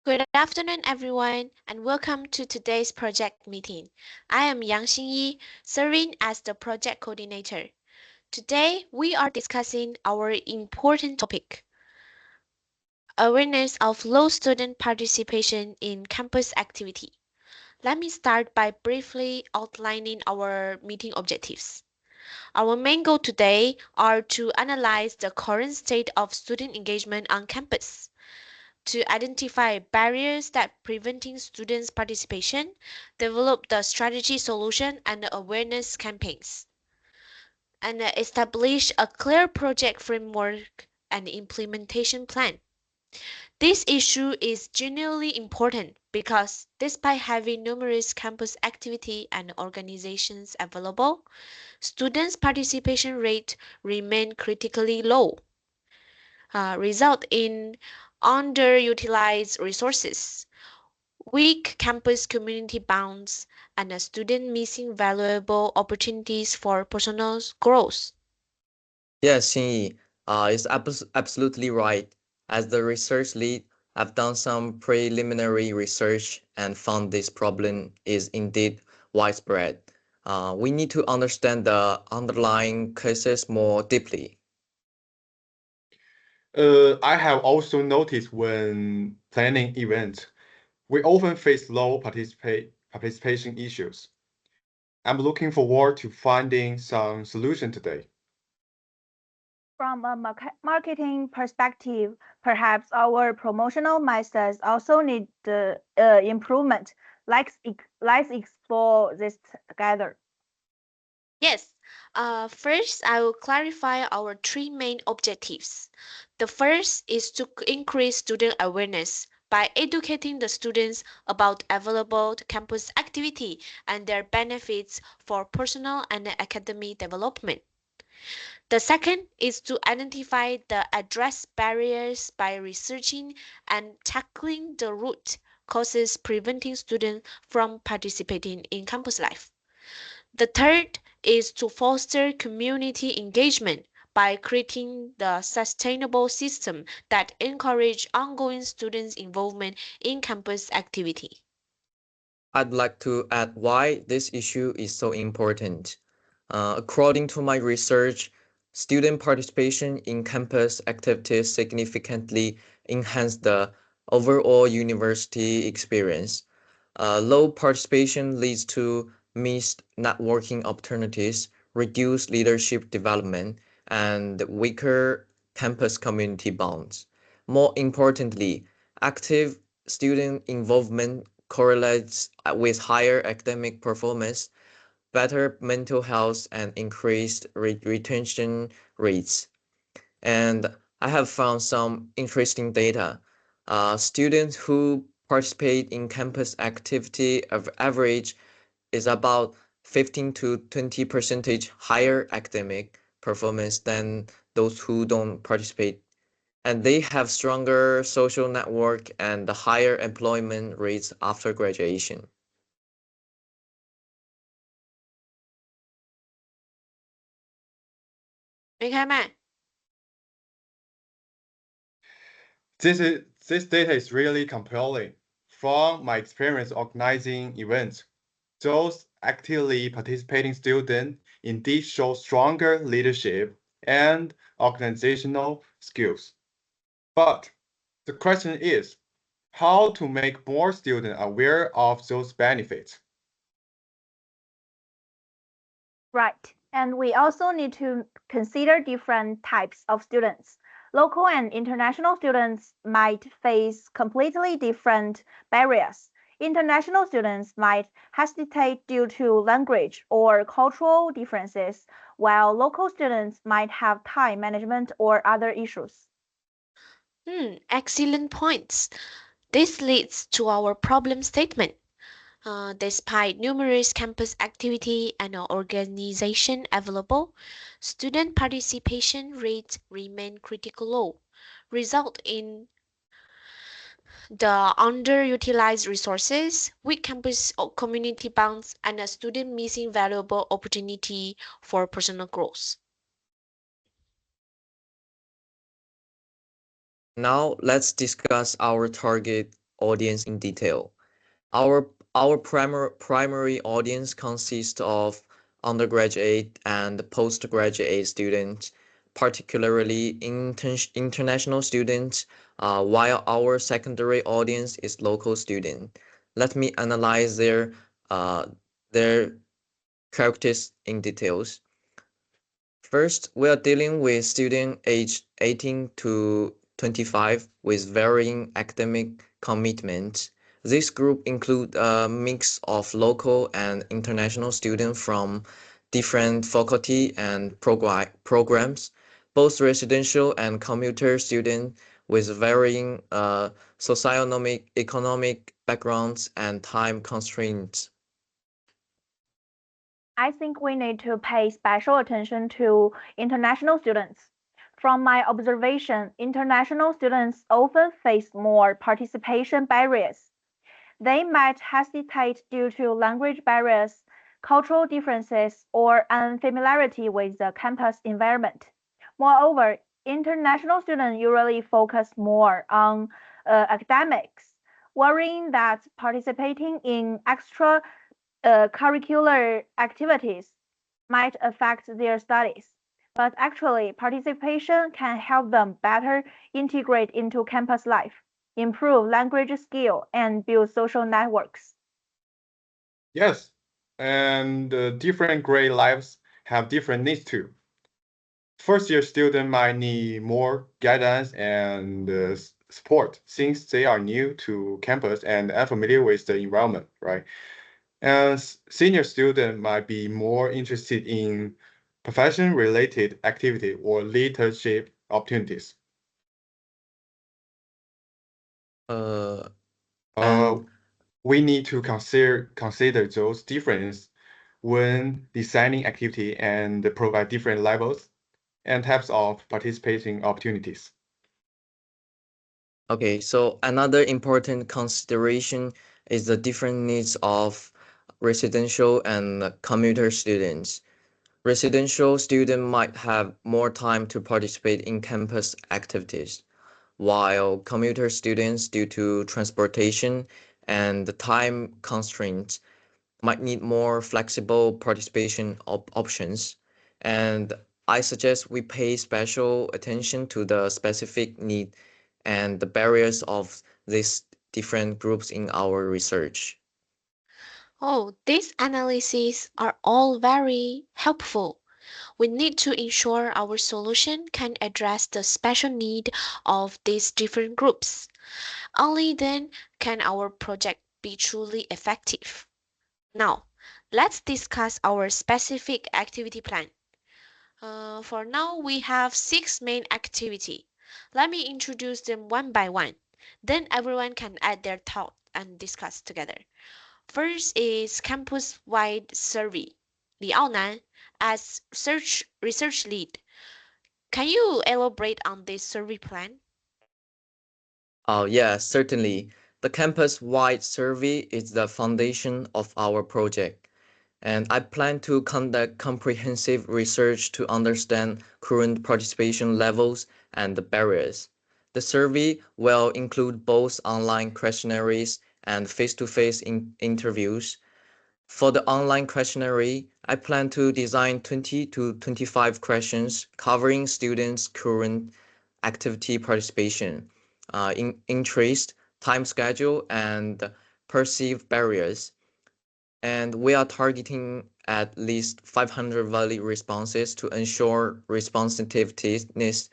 Good afternoon, everyone, and welcome to today's project meeting. I am Yang Xinyi, serving as the project coordinator. Today, we are discussing our important topic, awareness of low student participation in campus activity. Let me start by briefly outlining our meeting objectives. Our main goal today are to analyze the current state of student engagement on campus, to identify barriers that preventing students participation, develop the strategy solution and awareness campaigns, and establish a clear project framework and implementation plan. This issue is genuinely important because despite having numerous campus activity and organizations available, students' participation rate remain critically low, result in underutilized resources, weak campus community bonds, and a student missing valuable opportunities for personal growth. Yes, Xinyi, is absolutely right. As the research lead, I've done some preliminary research and found this problem is indeed widespread. We need to understand the underlying causes more deeply. I have also noticed when planning events, we often face low participation issues. I'm looking forward to finding some solution today. From a marketing perspective, perhaps our promotional methods also need improvement. Let's explore this together. Yes, first I will clarify our three main objectives. The first is to increase student awareness by educating the students about available campus activity and their benefits for personal and academic development. The second is to identify the address barriers by researching and tackling the root causes preventing students from participating in campus life. The third is to foster community engagement by creating the sustainable system that encourage ongoing students' involvement in campus activity. I'd like to add why this issue is so important. According to my research, student participation in campus activities significantly enhance the overall university experience. Low participation leads to missed networking opportunities, reduced leadership development, and weaker campus community bonds. More importantly, active student involvement correlates with higher academic performance, better mental health, and increased retention rates. And I have found some interesting data. Students who participate in campus activity of average is about 15 to 20 percentage higher academic performance than those who don't participate. And they have stronger social network and higher employment rates after graduation. This data is really compelling. From my experience organizing events, those actively participating students indeed show stronger leadership and organizational skills. But the question is, how to make more students aware of those benefits? Right. And we also need to consider different types of students. Local and international students might face completely different barriers. International students might hesitate due to language or cultural differences, while local students might have time management or other issues. Excellent points. This leads to our problem statement. Despite numerous campus activity and organization available, student participation rates remain critical low, result in the underutilized resources, weak campus community bonds, and a student missing valuable opportunity for personal growth. Now let's discuss our target audience in detail. Our primary audience consists of undergraduate and postgraduate students, particularly international students, while our secondary audience is local students. Let me analyze their characteristics in details. First, we are dealing with students aged 18 to 25 with varying academic commitments. This group includes a mix of local and international students from different faculty and programs, both residential and commuter students with varying socioeconomic economic backgrounds and time constraints. I think we need to pay special attention to international students. From my observation, international students often face more participation barriers. They might hesitate due to language barriers, cultural differences, or unfamiliarity with the campus environment. Moreover, international students usually focus more on academics, worrying that participating in extra curricular activities might affect their studies. But actually, participation can help them better integrate into campus life, improve language skill, and build social networks. Yes, and different grade lives have different needs too. First year student might need more guidance and support since they are new to campus and unfamiliar with the environment, right? And senior student might be more interested in profession-related activity or leadership opportunities. Uh, Uh, and we need to consider those differences when designing activity and provide different levels and types of participating opportunities. Okay, so another important consideration is the different needs of residential and commuter students. Residential students might have more time to participate in campus activities, while commuter students, due to transportation and the time constraints, might need more flexible participation options. And I suggest we pay special attention to the specific need and the barriers of these different groups in our research. Oh, these analyses are all very helpful. We need to ensure our solution can address the special need of these different groups. Only then can our project be truly effective. Now, let's discuss our specific activity plan. For now, we have 6 main activity. Let me introduce them one by one. Then everyone can add their thought and discuss together. First is campus-wide survey. Li Aonan, as research lead, can you elaborate on this survey plan? Oh, yeah, certainly. The campus-wide survey is the foundation of our project, and I plan to conduct comprehensive research to understand current participation levels and the barriers. The survey will include both online questionnaires and face-to-face interviews. For the online questionnaire, I plan to design 20 to 25 questions covering students' current activity participation, interest, time schedule, and perceived barriers. And we are targeting at least 500 valid responses to ensure responsiveness.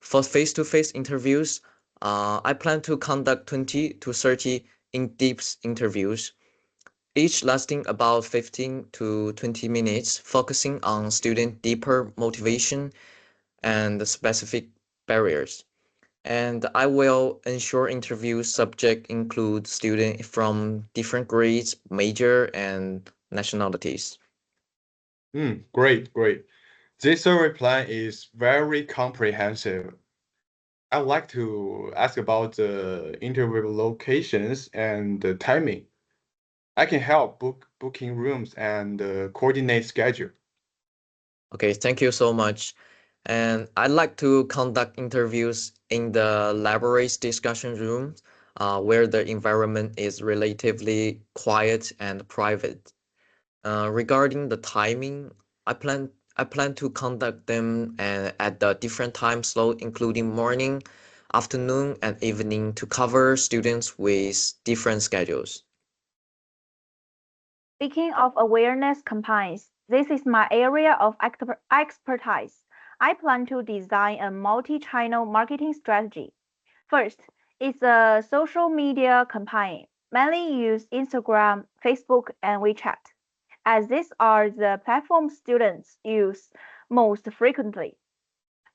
For face-to-face interviews, I plan to conduct 20 to 30 in-depth interviews, each lasting about 15 to 20 minutes, focusing on student deeper motivation and the specific barriers. And I will ensure interview subject include students from different grades, major, and nationalities. Great, great. This survey plan is very comprehensive. I'd like to ask about the interview locations and the timing. I can help booking rooms and coordinate schedule. Okay, thank you so much. And I'd like to conduct interviews in the library's discussion room where the environment is relatively quiet and private. Regarding the timing, I plan to conduct them at the different time slot, including morning, afternoon, and evening to cover students with different schedules. Speaking of awareness campaigns, this is my area of expertise. I plan to design a multi-channel marketing strategy. First, it's a social media campaign. Mainly use Instagram, Facebook, and WeChat, as these are the platforms students use most frequently.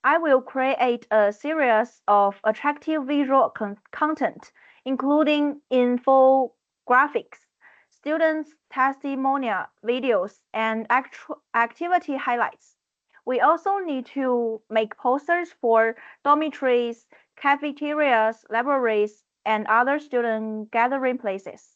I will create a series of attractive visual content, including infographics, students' testimonial videos, and activity highlights. We also need to make posters for dormitories, cafeterias, libraries, and other student gathering places.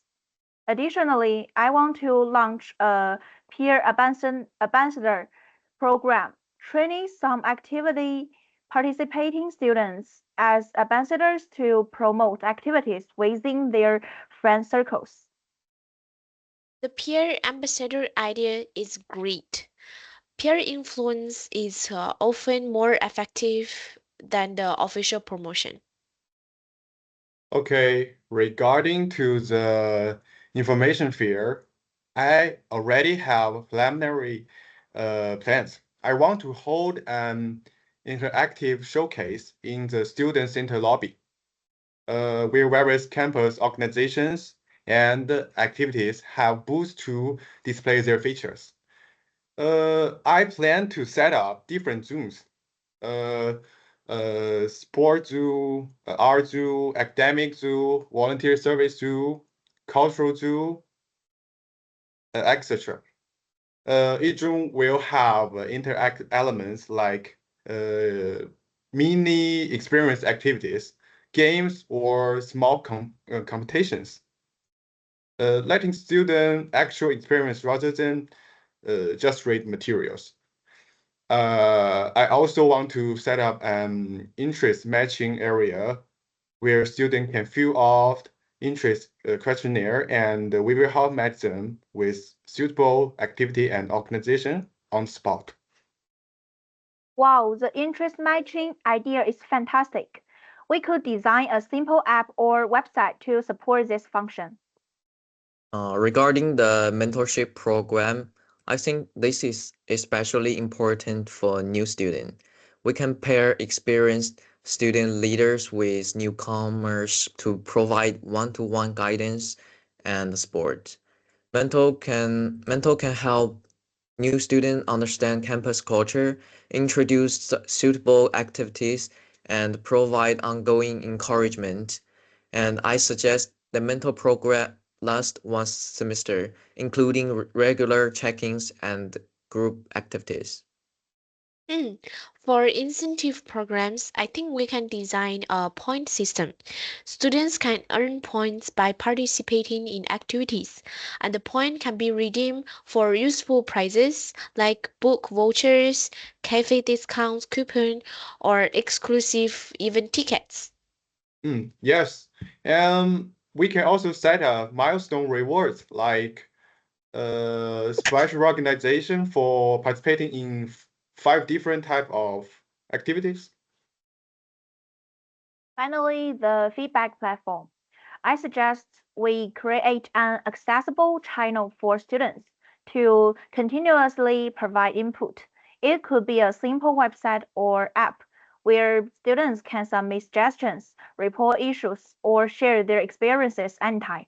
Additionally, I want to launch a peer ambassador program, training some actively participating students as ambassadors to promote activities within their friend circles. The peer ambassador idea is great. Peer influence is often more effective than the official promotion. Okay, regarding to the information fair, I already have preliminary plans. I want to hold an interactive showcase in the student center lobby, where various campus organizations and activities have booths to display their features. I plan to set up different zones. Uh, Sport zoo, art zoo, academic zoo, volunteer service zoo, cultural zoo, etc. Each room will have interact elements like mini experience activities, games, or small competitions, letting students actual experience rather than just read materials. I also want to set up an interest matching area where students can fill out interest questionnaire, and we will help match them with suitable activity and organization on spot. Wow, the interest matching idea is fantastic. We could design a simple app or website to support this function. Regarding the mentorship program, I think this is especially important for new students. We can pair experienced student leaders with newcomers to provide one-to-one guidance and support. Mentor can help new students understand campus culture, introduce suitable activities, and provide ongoing encouragement. And I suggest the mentor program last one semester, including regular check-ins and group activities. Mm. For incentive programs, I think we can design a point system. Students can earn points by participating in activities, and the point can be redeemed for useful prizes like book vouchers, cafe discounts coupon, or exclusive event tickets. Yes, and we can also set up milestone rewards like special recognition for participating in 5 different type of activities. Finally, the feedback platform. I suggest we create an accessible channel for students to continuously provide input. It could be a simple website or app where students can submit suggestions, report issues, or share their experiences anytime.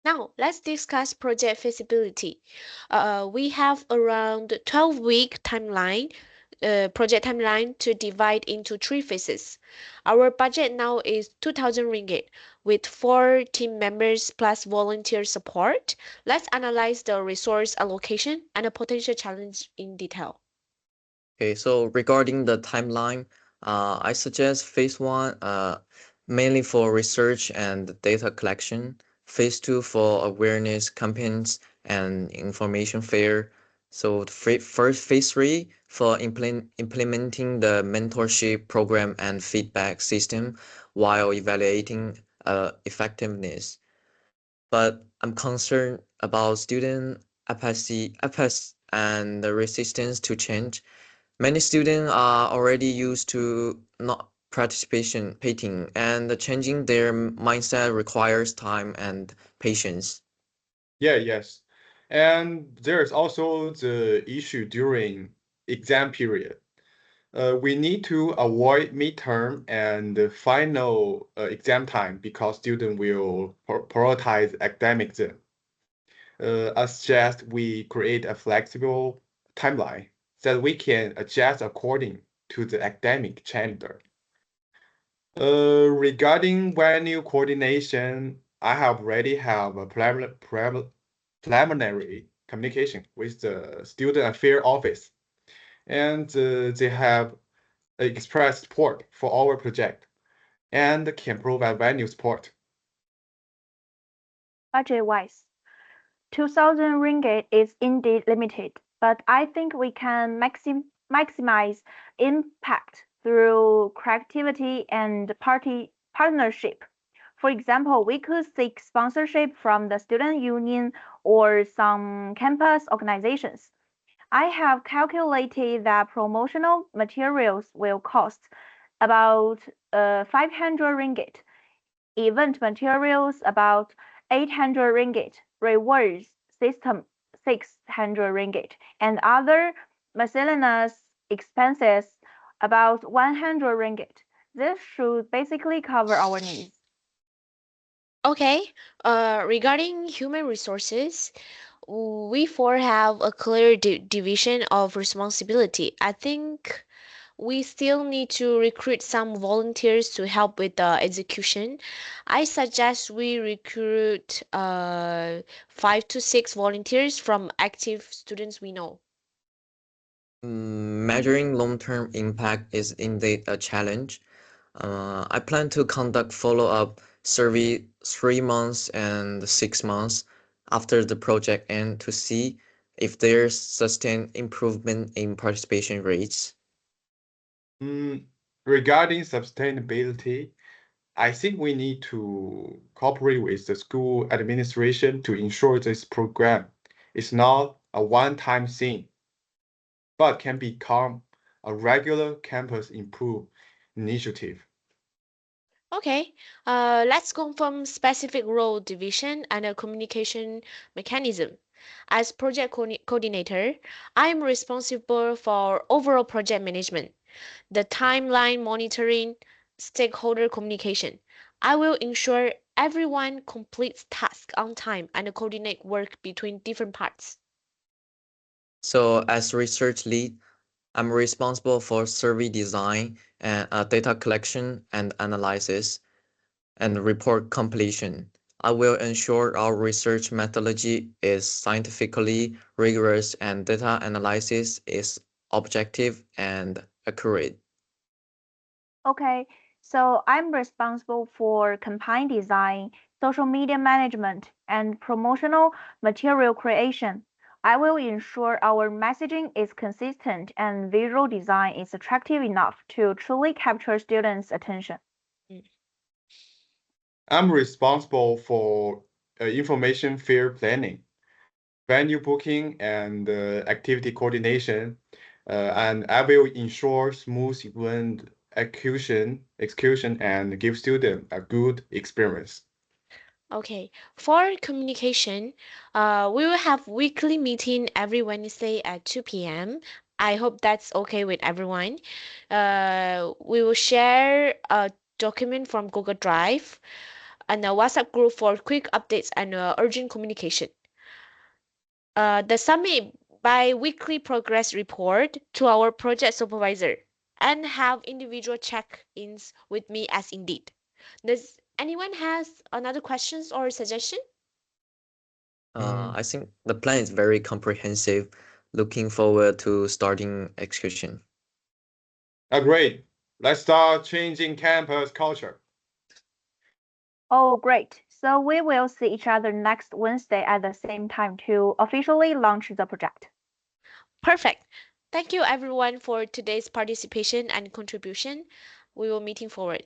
Now, let's discuss project feasibility. We have around 12-week timeline, project timeline to divide into 3 phases. Our budget now is 2,000 ringgit with 4 team members plus volunteer support. Let's analyze the resource allocation and a potential challenge in detail. Okay, so regarding the timeline, I suggest phase one, mainly for research and data collection, phase two for awareness campaigns and information fair. So first phase three, for implementing the mentorship program and feedback system while evaluating effectiveness. But I'm concerned about student apathy and the resistance to change. Many students are already used to not participating, and changing their mindset requires time and patience. Yes. And there's also the issue during exam period. We need to avoid midterm and the final exam time because student will prioritize academics. I suggest we create a flexible timeline that we can adjust according to the academic calendar. Regarding venue coordination, I have already have a preliminary communication with the student affairs office, and they have expressed support for our project and can provide venue support. Budget-wise, 2,000 ringgit is indeed limited, but I think we can maximize impact through creativity and partnership. For example, we could seek sponsorship from the student union or some campus organizations. I have calculated that promotional materials will cost about 500 ringgit, event materials about 800 ringgit, rewards system 600 ringgit, and other miscellaneous expenses about 100 ringgit. This should basically cover our needs. Okay, regarding human resources, we four have a clear division of responsibility. I think we still need to recruit some volunteers to help with the execution. I suggest we recruit 5 to 6 volunteers from active students we know. Measuring long-term impact is indeed a challenge. I plan to conduct follow-up survey 3 months and 6 months after the project end to see if there's sustained improvement in participation rates. Regarding sustainability, I think we need to cooperate with the school administration to ensure this program is not a one-time thing, but can become a regular campus improve initiative. Okay, let's confirm specific role division and a communication mechanism. As project coordinator, I am responsible for overall project management, the timeline monitoring, stakeholder communication. I will ensure everyone completes tasks on time and coordinate work between different parts. So as research lead, I'm responsible for survey design and data collection and analysis and report completion. I will ensure our research methodology is scientifically rigorous and data analysis is objective and accurate. Okay, so I'm responsible for campaign design, social media management, and promotional material creation. I will ensure our messaging is consistent and visual design is attractive enough to truly capture students' attention. Mm. I'm responsible for information fair planning, venue booking, and activity coordination, and I will ensure smooth event execution, and give students a good experience. Okay, for communication, we will have weekly meeting every Wednesday at 2 p.m. I hope that's okay with everyone. We will share a document from Google Drive and a WhatsApp group for quick updates and urgent communication. The submit bi-weekly progress report to our project supervisor and have individual check-ins with me as indeed. Does anyone has another questions or suggestion? I think the plan is very comprehensive. Looking forward to starting execution. Great. Let's start changing campus culture. Oh, great. So we will see each other next Wednesday at the same time to officially launch the project. Perfect. Thank you everyone for today's participation and contribution. We will meeting forward.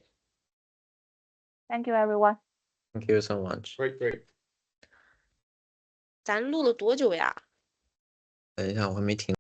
Thank you, everyone. Thank you so much. Great. 咱录了多久呀？等一下，我还没听。